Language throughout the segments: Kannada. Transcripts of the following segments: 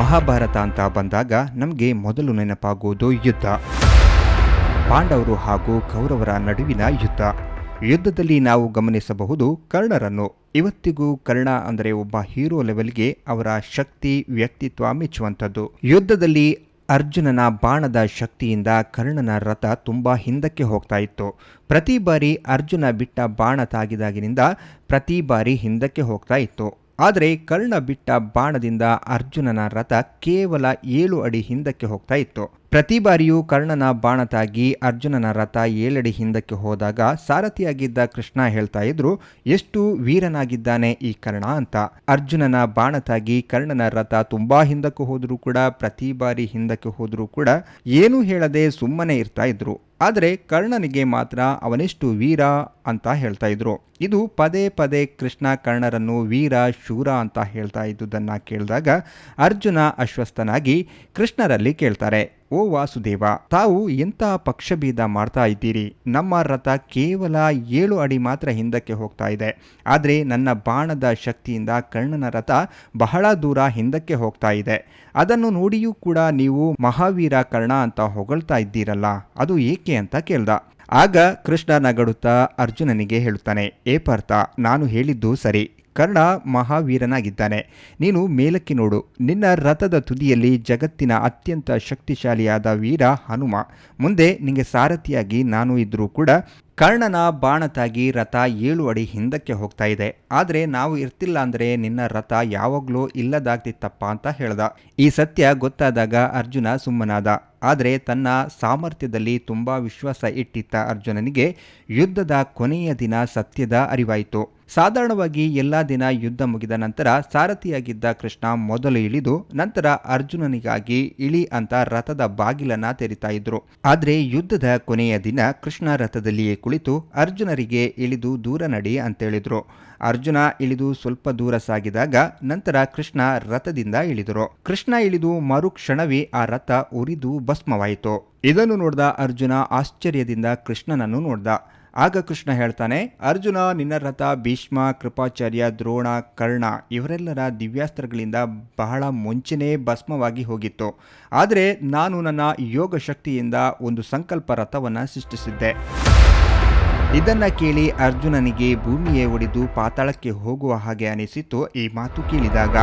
ಮಹಾಭಾರತ ಅಂತ ಬಂದಾಗ ನಮಗೆ ಮೊದಲು ನೆನಪಾಗುವುದು ಯುದ್ಧ. ಪಾಂಡವರು ಹಾಗೂ ಕೌರವರ ನಡುವಿನ ಯುದ್ಧ. ಯುದ್ಧದಲ್ಲಿ ನಾವು ಗಮನಿಸಬಹುದು ಕರ್ಣರನ್ನು. ಇವತ್ತಿಗೂ ಕರ್ಣ ಅಂದರೆ ಒಬ್ಬ ಹೀರೋ ಲೆವೆಲ್ಗೆ ಅವರ ಶಕ್ತಿ, ವ್ಯಕ್ತಿತ್ವ ಮೆಚ್ಚುವಂಥದ್ದು. ಯುದ್ಧದಲ್ಲಿ ಅರ್ಜುನನ ಬಾಣದ ಶಕ್ತಿಯಿಂದ ಕರ್ಣನ ರಥ ತುಂಬ ಹಿಂದಕ್ಕೆ ಹೋಗ್ತಾ ಇತ್ತು. ಪ್ರತಿ ಬಾರಿ ಅರ್ಜುನ ಬಿಟ್ಟ ಬಾಣ ತಾಗಿದಾಗಿನಿಂದ ಪ್ರತಿ ಬಾರಿ ಹಿಂದಕ್ಕೆ ಹೋಗ್ತಾ ಇತ್ತು. ಆದರೆ ಕರ್ಣ ಬಿಟ್ಟ ಬಾಣದಿಂದ ಅರ್ಜುನನ ರಥ ಕೇವಲ 7 ಅಡಿ ಹಿಂದಕ್ಕೆ ಹೋಗ್ತಾ ಇತ್ತು. ಪ್ರತಿ ಬಾರಿಯೂ ಕರ್ಣನ ಬಾಣ ತಾಗಿ ಅರ್ಜುನನ ರಥ 7 ಅಡಿ ಹಿಂದಕ್ಕೆ ಹೋದಾಗ ಸಾರಥಿಯಾಗಿದ್ದ ಕೃಷ್ಣ ಹೇಳ್ತಾ ಇದ್ರು, ಎಷ್ಟು ವೀರನಾಗಿದ್ದಾನೆ ಈ ಕರ್ಣ ಅಂತ. ಅರ್ಜುನನ ಬಾಣ ತಾಗಿ ಕರ್ಣನ ರಥ ತುಂಬಾ ಹಿಂದಕ್ಕೆ ಹೋದರೂ ಕೂಡ, ಪ್ರತಿ ಬಾರಿ ಹಿಂದಕ್ಕೆ ಹೋದರೂ ಕೂಡ ಏನೂ ಹೇಳದೆ ಸುಮ್ಮನೆ ಇರ್ತಾ ಇದ್ರು. ಆದರೆ ಕರ್ಣನಿಗೆ ಮಾತ್ರ ಅವನೆಷ್ಟು ವೀರ ಅಂತ ಹೇಳ್ತಾ ಇದ್ರು. ಇದು ಪದೇ ಪದೇ ಕೃಷ್ಣ ಕರ್ಣರನ್ನು ವೀರ, ಶೂರ ಅಂತ ಹೇಳ್ತಾ ಇದ್ದುದನ್ನು ಕೇಳಿದಾಗ ಅರ್ಜುನ ಅಶ್ವಸ್ಥನಾಗಿ ಕೃಷ್ಣರಲ್ಲಿ ಕೇಳ್ತಾರೆ, ಓ ವಾಸುದೇವ, ತಾವು ಎಂಥ ಪಕ್ಷಭೇದ ಮಾಡ್ತಾ ಇದ್ದೀರಿ? ನಮ್ಮ ರಥ ಕೇವಲ 7 ಅಡಿ ಮಾತ್ರ ಹಿಂದಕ್ಕೆ ಹೋಗ್ತಾ ಇದೆ. ಆದರೆ ನನ್ನ ಬಾಣದ ಶಕ್ತಿಯಿಂದ ಕರ್ಣನ ರಥ ಬಹಳ ದೂರ ಹಿಂದಕ್ಕೆ ಹೋಗ್ತಾ ಇದೆ. ಅದನ್ನು ನೋಡಿಯೂ ಕೂಡ ನೀವು ಮಹಾವೀರ ಕರ್ಣ ಅಂತ ಹೊಗಳ್ತಾ ಇದ್ದೀರಲ್ಲ, ಅದು ಏಕೆ ಅಂತ ಕೇಳ್ದ. ಆಗ ಕೃಷ್ಣ ನಗಡುತ್ತಾ ಅರ್ಜುನನಿಗೆ ಹೇಳುತ್ತಾನೆ, ಏ ಪಾರ್ಥ, ನಾನು ಹೇಳಿದ್ದು ಸರಿ. ಕರ್ಣ ಮಹಾವೀರನಾಗಿದ್ದಾನೆ. ನೀನು ಮೇಲಕ್ಕೆ ನೋಡು. ನಿನ್ನ ರಥದ ತುದಿಯಲ್ಲಿ ಜಗತ್ತಿನ ಅತ್ಯಂತ ಶಕ್ತಿಶಾಲಿಯಾದ ವೀರ ಹನುಮ. ಮುಂದೆ ನಿಮಗೆ ಸಾರಥಿಯಾಗಿ ನಾನು ಇದ್ರೂ ಕೂಡ ಕರ್ಣನ ಬಾಣ ತಾಗಿ ರಥ 7 ಅಡಿ ಹಿಂದಕ್ಕೆ ಹೋಗ್ತಾ ಇದೆ. ಆದರೆ ನಾವು ಇರ್ತಿಲ್ಲ ಅಂದರೆ ನಿನ್ನ ರಥ ಯಾವಾಗಲೂ ಇಲ್ಲದಾಗ್ತಿತ್ತಪ್ಪ ಅಂತ ಹೇಳ್ದ. ಈ ಸತ್ಯ ಗೊತ್ತಾದಾಗ ಅರ್ಜುನ ಸುಮ್ಮನಾದ. ಆದರೆ ತನ್ನ ಸಾಮರ್ಥ್ಯದಲ್ಲಿ ತುಂಬ ವಿಶ್ವಾಸ ಇಟ್ಟಿದ್ದ ಅರ್ಜುನನಿಗೆ ಯುದ್ಧದ ಕೊನೆಯ ದಿನ ಸತ್ಯದ ಅರಿವಾಯಿತು. ಸಾಧಾರಣವಾಗಿ ಎಲ್ಲ ದಿನ ಯುದ್ಧ ಮುಗಿದ ನಂತರ ಸಾರಥಿಯಾಗಿದ್ದ ಕೃಷ್ಣ ಮೊದಲು ಇಳಿದು ನಂತರ ಅರ್ಜುನನಿಗಾಗಿ ಇಳಿ ಅಂತ ರಥದ ಬಾಗಿಲನ್ನ ತೆರಿತಾ ಇದ್ರು. ಆದರೆ ಯುದ್ಧದ ಕೊನೆಯ ದಿನ ಕೃಷ್ಣ ರಥದಲ್ಲಿಯೇ ಕುಳಿತು ಅರ್ಜುನರಿಗೆ ಇಳಿದು ದೂರ ನಡಿ ಅಂತೇಳಿದ್ರು. ಅರ್ಜುನ ಇಳಿದು ಸ್ವಲ್ಪ ದೂರ ಸಾಗಿದಾಗ ನಂತರ ಕೃಷ್ಣ ರಥದಿಂದ ಇಳಿದರು. ಕೃಷ್ಣ ಇಳಿದು ಮರುಕ್ಷಣವೇ ಆ ರಥ ಉರಿದು ಭಸ್ಮವಾಯಿತು. ಇದನ್ನು ನೋಡಿದ ಅರ್ಜುನ ಆಶ್ಚರ್ಯದಿಂದ ಕೃಷ್ಣನನ್ನು ನೋಡ್ದ. ಆಗ ಕೃಷ್ಣ ಹೇಳ್ತಾನೆ, ಅರ್ಜುನ, ನಿನ್ನ ರಥ ಭೀಷ್ಮ, ಕೃಪಾಚಾರ್ಯ, ದ್ರೋಣ, ಕರ್ಣ ಇವರೆಲ್ಲರ ದಿವ್ಯಾಸ್ತ್ರಗಳಿಂದ ಬಹಳ ಮುಂಚೆನೇ ಭಸ್ಮವಾಗಿ ಹೋಗಿತ್ತು. ಆದರೆ ನಾನು ನನ್ನ ಯೋಗ ಶಕ್ತಿಯಿಂದ ಒಂದು ಸಂಕಲ್ಪ ರಥವನ್ನು ಸೃಷ್ಟಿಸಿದ್ದೆ. ಇದನ್ನ ಕೇಳಿ ಅರ್ಜುನನಿಗೆ ಭೂಮಿಯೇ ಒಡೆದು ಪಾತಾಳಕ್ಕೆ ಹೋಗುವ ಹಾಗೆ ಅನಿಸಿತು ಈ ಮಾತು ಕೇಳಿದಾಗ.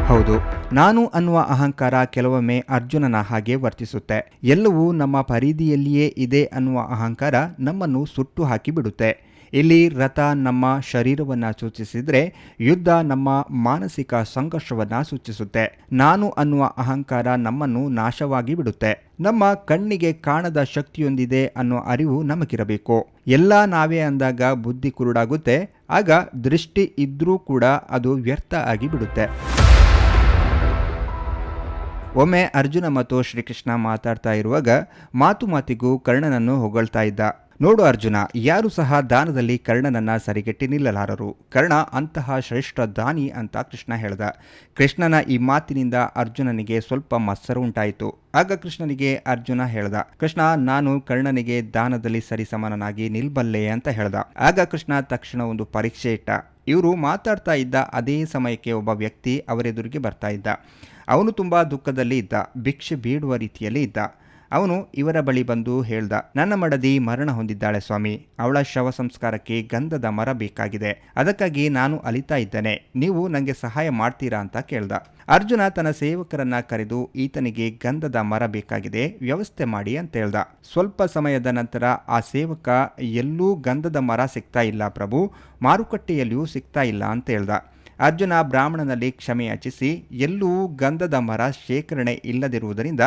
ಹೌದು, ನಾನು ಅನ್ನುವ ಅಹಂಕಾರ ಕೆಲವೊಮ್ಮೆ ಅರ್ಜುನನ ಹಾಗೆ ವರ್ತಿಸುತ್ತೆ. ಎಲ್ಲವೂ ನಮ್ಮ ಪರಿಧಿಯಲ್ಲಿಯೇ ಇದೆ ಅನ್ನುವ ಅಹಂಕಾರ ನಮ್ಮನ್ನು ಸುಟ್ಟು ಹಾಕಿಬಿಡುತ್ತೆ. ಇಲ್ಲಿ ರಥ ನಮ್ಮ ಶರೀರವನ್ನು ಸೂಚಿಸಿದರೆ ಯುದ್ಧ ನಮ್ಮ ಮಾನಸಿಕ ಸಂಘರ್ಷವನ್ನು ಸೂಚಿಸುತ್ತೆ. ನಾನು ಅನ್ನುವ ಅಹಂಕಾರ ನಮ್ಮನ್ನು ನಾಶವಾಗಿ ಬಿಡುತ್ತೆ. ನಮ್ಮ ಕಣ್ಣಿಗೆ ಕಾಣದ ಶಕ್ತಿಯೊಂದಿದೆ ಅನ್ನೋ ಅರಿವು ನಮಗಿರಬೇಕು. ಎಲ್ಲ ನಾವೇ ಅಂದಾಗ ಬುದ್ಧಿ ಕುರುಡಾಗುತ್ತೆ. ಆಗ ದೃಷ್ಟಿ ಇದ್ರೂ ಕೂಡ ಅದು ವ್ಯರ್ಥ ಆಗಿ ಬಿಡುತ್ತೆ. ಒಮ್ಮೆ ಅರ್ಜುನ ಮತ್ತು ಶ್ರೀಕೃಷ್ಣ ಮಾತಾಡ್ತಾ ಇರುವಾಗ ಮಾತಿಗೂ ಕರ್ಣನನ್ನು ಹೊಗಳ್ತಾ ಇದ್ದ. ನೋಡು ಅರ್ಜುನ, ಯಾರು ಸಹ ದಾನದಲ್ಲಿ ಕರ್ಣನನ್ನ ಸರಿಗಟ್ಟಿ ನಿಲ್ಲಲಾರರು. ಕರ್ಣ ಅಂತಹ ಶ್ರೇಷ್ಠ ದಾನಿ ಅಂತ ಕೃಷ್ಣ ಹೇಳ್ದ. ಕೃಷ್ಣನ ಈ ಮಾತಿನಿಂದ ಅರ್ಜುನನಿಗೆ ಸ್ವಲ್ಪ ಮತ್ಸರ ಉಂಟಾಯಿತು. ಆಗ ಕೃಷ್ಣನಿಗೆ ಅರ್ಜುನ ಹೇಳ್ದ, ಕೃಷ್ಣ, ನಾನು ಕರ್ಣನಿಗೆ ದಾನದಲ್ಲಿ ಸರಿಸಮಾನನಾಗಿ ನಿಲ್ಬಲ್ಲೆ ಅಂತ ಹೇಳ್ದ. ಆಗ ಕೃಷ್ಣ ತಕ್ಷಣ ಒಂದು ಪರೀಕ್ಷೆ ಇಟ್ಟ. ಇವರು ಮಾತಾಡ್ತಾ ಇದ್ದ ಅದೇ ಸಮಯಕ್ಕೆ ಒಬ್ಬ ವ್ಯಕ್ತಿ ಅವರೆದುರಿಗೆ ಬರ್ತಾ ಇದ್ದ. ಅವನು ತುಂಬ ದುಃಖದಲ್ಲಿ ಇದ್ದ, ಭಿಕ್ಷೆ ಬೇಡುವ ರೀತಿಯಲ್ಲಿ ಇದ್ದ. ಅವನು ಇವರ ಬಳಿ ಬಂದು ಹೇಳ್ದ, ನನ್ನ ಮಡದಿ ಮರಣ ಹೊಂದಿದ್ದಾಳೆ ಸ್ವಾಮಿ, ಅವಳ ಶವ ಸಂಸ್ಕಾರಕ್ಕೆ ಗಂಧದ ಮರ ಬೇಕಾಗಿದೆ. ಅದಕ್ಕಾಗಿ ನಾನು ಅಲಿತಾ ಇದ್ದೇನೆ, ನೀವು ನನಗೆ ಸಹಾಯ ಮಾಡ್ತೀರಾ ಅಂತ ಕೇಳ್ದ. ಅರ್ಜುನ ತನ್ನ ಸೇವಕರನ್ನ ಕರೆದು ಈತನಿಗೆ ಗಂಧದ ಮರ ಬೇಕಾಗಿದೆ, ವ್ಯವಸ್ಥೆ ಮಾಡಿ ಅಂತ ಹೇಳ್ದ. ಸ್ವಲ್ಪ ಸಮಯದ ನಂತರ ಆ ಸೇವಕ, ಎಲ್ಲೂ ಗಂಧದ ಮರ ಸಿಗ್ತಾ ಇಲ್ಲ ಪ್ರಭು, ಮಾರುಕಟ್ಟೆಯಲ್ಲಿಯೂ ಸಿಗ್ತಾ ಇಲ್ಲ ಅಂತ ಹೇಳ್ದ. ಅರ್ಜುನ ಬ್ರಾಹ್ಮಣನಲ್ಲಿ ಕ್ಷಮೆ ಯಾಚಿಸಿ, ಎಲ್ಲೂ ಗಂಧದ ಮರ ಶೇಖರಣೆ ಇಲ್ಲದಿರುವುದರಿಂದ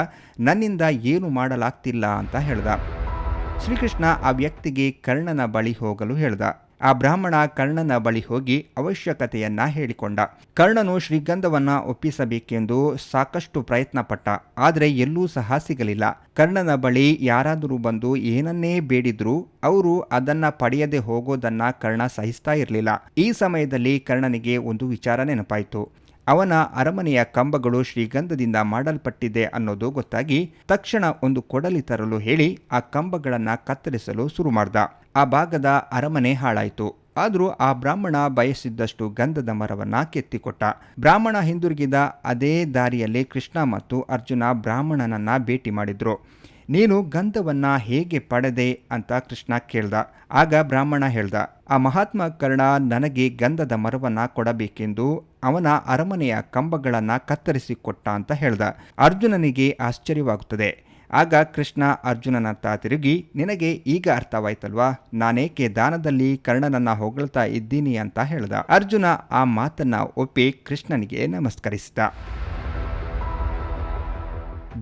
ನನ್ನಿಂದ ಏನು ಮಾಡಲಾಗ್ತಿಲ್ಲ ಅಂತ ಹೇಳ್ದ. ಶ್ರೀಕೃಷ್ಣ ಆ ವ್ಯಕ್ತಿಗೆ ಕರ್ಣನ ಬಳಿ ಹೋಗಲು ಹೇಳ್ದ. ಆ ಬ್ರಾಹ್ಮಣ ಕರ್ಣನ ಬಳಿ ಹೋಗಿ ಅವಶ್ಯಕತೆಯನ್ನ ಹೇಳಿಕೊಂಡ. ಕರ್ಣನು ಶ್ರೀಗಂಧವನ್ನ ಒಪ್ಪಿಸಬೇಕೆಂದು ಸಾಕಷ್ಟು ಪ್ರಯತ್ನ ಪಟ್ಟ. ಆದರೆ ಎಲ್ಲೂ ಸಹ ಸಿಗಲಿಲ್ಲ. ಕರ್ಣನ ಬಳಿ ಯಾರಾದರೂ ಬಂದು ಏನನ್ನೇ ಬೇಡಿದ್ರು ಅವರು ಅದನ್ನ ಪಡೆಯದೆ ಹೋಗೋದನ್ನ ಕರ್ಣ ಸಹಿಸ್ತಾ ಇರಲಿಲ್ಲ. ಈ ಸಮಯದಲ್ಲಿ ಕರ್ಣನಿಗೆ ಒಂದು ವಿಚಾರ ನೆನಪಾಯಿತು. ಅವನ ಅರಮನೆಯ ಕಂಬಗಳು ಶ್ರೀಗಂಧದಿಂದ ಮಾಡಲ್ಪಟ್ಟಿದೆ ಅನ್ನೋದು ಗೊತ್ತಾಗಿ ತಕ್ಷಣ ಒಂದು ಕೊಡಲಿ ತರಲು ಹೇಳಿ ಆ ಕಂಬಗಳನ್ನು ಕತ್ತರಿಸಲು ಶುರು ಮಾಡ್ದ. ಆ ಭಾಗದ ಅರಮನೆ ಹಾಳಾಯಿತು. ಆದರೂ ಆ ಬ್ರಾಹ್ಮಣ ಬಯಸಿದ್ದಷ್ಟು ಗಂಧದ ಮರವನ್ನ ಕೆತ್ತಿಕೊಟ್ಟ. ಬ್ರಾಹ್ಮಣ ಹಿಂದಿರುಗಿದ ಅದೇ ದಾರಿಯಲ್ಲಿ ಕೃಷ್ಣ ಮತ್ತು ಅರ್ಜುನ ಬ್ರಾಹ್ಮಣನನ್ನ ಭೇಟಿ ಮಾಡಿದ್ರು. ನೀನು ಗಂಧವನ್ನ ಹೇಗೆ ಪಡೆದೆ ಅಂತ ಕೃಷ್ಣ ಕೇಳ್ದ. ಆಗ ಬ್ರಾಹ್ಮಣ ಹೇಳ್ದ, ಆ ಮಹಾತ್ಮ ಕರ್ಣ ನನಗೆ ಗಂಧದ ಮರವನ್ನ ಕೊಡಬೇಕೆಂದು ಅವನ ಅರಮನೆಯ ಕಂಬಗಳನ್ನ ಕತ್ತರಿಸಿಕೊಟ್ಟ ಅಂತ ಹೇಳ್ದ. ಅರ್ಜುನನಿಗೆ ಆಶ್ಚರ್ಯವಾಗುತ್ತದೆ. ಆಗ ಕೃಷ್ಣ ಅರ್ಜುನನತ್ತ ತಿರುಗಿ, ನಿನಗೆ ಈಗ ಅರ್ಥವಾಯ್ತಲ್ವಾ ನಾನೇಕೆ ದಾನದಲ್ಲಿ ಕರ್ಣನನ್ನ ಹೊಗಳ್ತಾ ಇದ್ದೀನಿ ಅಂತ ಹೇಳ್ದ. ಅರ್ಜುನ ಆ ಮಾತನ್ನ ಒಪ್ಪಿ ಕೃಷ್ಣನಿಗೆ ನಮಸ್ಕರಿಸಿದ.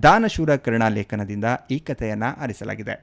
ದಾನಶೂರ ಕರ್ಣ ಲೇಖನದಿಂದ ಈ ಕಥೆಯನ್ನು ಆರಿಸಲಾಗಿದೆ.